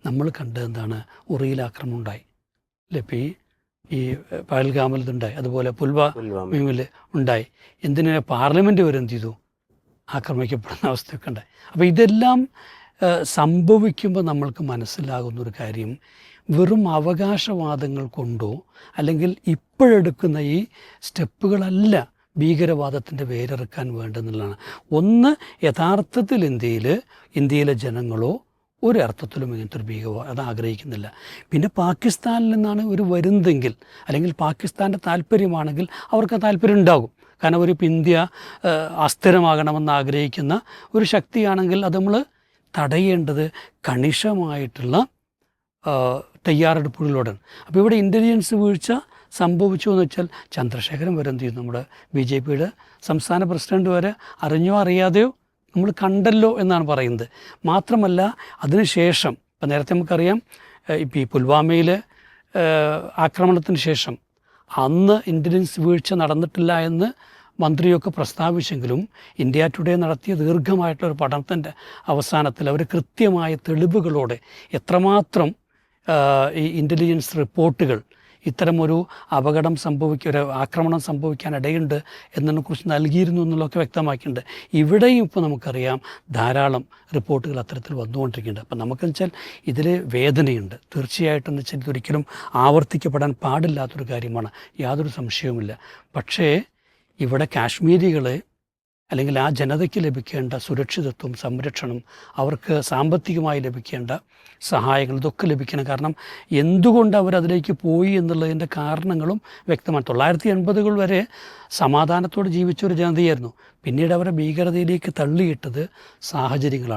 നമ്മൾ കണ്ടത് എന്താണ്? ഉറിയിൽ ആക്രമണം ഉണ്ടായി അല്ലേ? ഇപ്പോൾ ഈ പഹൽഗാമിൽ ഇതുണ്ടായി, അതുപോലെ പുൽവാമയിൽ ഉണ്ടായി. എന്തിനാ പാർലമെൻറ്റ് വരെ എന്ത് ചെയ്തു? ആക്രമിക്കപ്പെടുന്ന അവസ്ഥയൊക്കെ ഉണ്ടായി. അപ്പോൾ ഇതെല്ലാം സംഭവിക്കുമ്പോൾ നമ്മൾക്ക് മനസ്സിലാകുന്നൊരു കാര്യം, വെറും അവകാശവാദങ്ങൾ കൊണ്ടോ അല്ലെങ്കിൽ ഇപ്പോഴെടുക്കുന്ന ഈ സ്റ്റെപ്പുകളല്ല ഭീകരവാദത്തിൻ്റെ വേരിറക്കാൻ വേണ്ടെന്നുള്ളതാണ്. ഒന്ന്, യഥാർത്ഥത്തിൽ ഇന്ത്യയിലെ ജനങ്ങളോ ഒരർത്ഥത്തിലും ഇങ്ങനത്തെ ഒരു ഭീകരവാദം ആഗ്രഹിക്കുന്നില്ല. പിന്നെ പാകിസ്ഥാനിൽ നിന്നാണ് ഒരു വരുന്നതെങ്കിൽ, അല്ലെങ്കിൽ പാകിസ്ഥാൻ്റെ താല്പര്യമാണെങ്കിൽ അവർക്ക് താല്പര്യം ഉണ്ടാകും. കാരണം ഒരു ഇന്ത്യ അസ്ഥിരമാകണമെന്ന് ആഗ്രഹിക്കുന്ന ഒരു ശക്തിയാണെങ്കിൽ അത് നമ്മൾ തടയേണ്ടത് കണിശമായിട്ടുള്ള തയ്യാറെടുപ്പുകളിലൂടെയാണ്. അപ്പോൾ ഇവിടെ ഇൻ്റലിജൻസ് വീഴ്ച സംഭവിച്ചു എന്ന് വെച്ചാൽ ചന്ദ്രശേഖരൻ വരെ എന്ത് ചെയ്തു? നമ്മുടെ BJPയുടെ സംസ്ഥാന പ്രസിഡന്റ് വരെ അറിഞ്ഞോ അറിയാതെയോ നമ്മൾ കണ്ടല്ലോ എന്നാണ് പറയുന്നത്. മാത്രമല്ല അതിനുശേഷം ഇപ്പം നേരത്തെ നമുക്കറിയാം, ഇപ്പോൾ ഈ പുൽവാമയിലെ ആക്രമണത്തിന് ശേഷം അന്ന് ഇൻ്റലിജൻസ് വീഴ്ച നടന്നിട്ടില്ല എന്ന് മന്ത്രിയൊക്കെ പ്രസ്താവിച്ചെങ്കിലും ഇന്ത്യ ടുഡേ നടത്തിയ ദീർഘമായിട്ടുള്ളൊരു പഠനത്തിൻ്റെ അവസാനത്തിൽ അവർ കൃത്യമായ തെളിവുകളോടെ എത്രമാത്രം ഈ ഇൻ്റലിജൻസ് റിപ്പോർട്ടുകൾ ഇത്തരമൊരു ഒരു ആക്രമണം സംഭവിക്കാൻ ഇടയുണ്ട് എന്നതിനെക്കുറിച്ച് നൽകിയിരുന്നു എന്നുള്ളതൊക്കെ വ്യക്തമാക്കിയിട്ടുണ്ട്. ഇവിടെയും ഇപ്പോൾ നമുക്കറിയാം ധാരാളം റിപ്പോർട്ടുകൾ അത്തരത്തിൽ വന്നുകൊണ്ടിരിക്കുന്നുണ്ട്. അപ്പം നമുക്കെന്ന് വെച്ചാൽ ഇതിൽ വേദനയുണ്ട് തീർച്ചയായിട്ടും. എന്ന് വെച്ചാൽ ഇതൊരിക്കലും ആവർത്തിക്കപ്പെടാൻ പാടില്ലാത്തൊരു കാര്യമാണ്, യാതൊരു സംശയവുമില്ല. പക്ഷേ ഇവിടെ കാശ്മീരികളെ അല്ലെങ്കിൽ ആ ജനതയ്ക്ക് ലഭിക്കേണ്ട സുരക്ഷിതത്വം, സംരക്ഷണം, അവർക്ക് സാമ്പത്തികമായി ലഭിക്കേണ്ട സഹായങ്ങൾ, ഇതൊക്കെ ലഭിക്കണം. കാരണം എന്തുകൊണ്ട് അവരതിലേക്ക് പോയി എന്നുള്ളതിൻ്റെ കാരണങ്ങളും വ്യക്തമാണ്. 1980-കൾ വരെ സമാധാനത്തോടെ ജീവിച്ചൊരു ജനതയായിരുന്നു. പിന്നീട് അവരെ ഭീകരതയിലേക്ക് തള്ളിയിട്ടത് സാഹചര്യങ്ങളാണ്.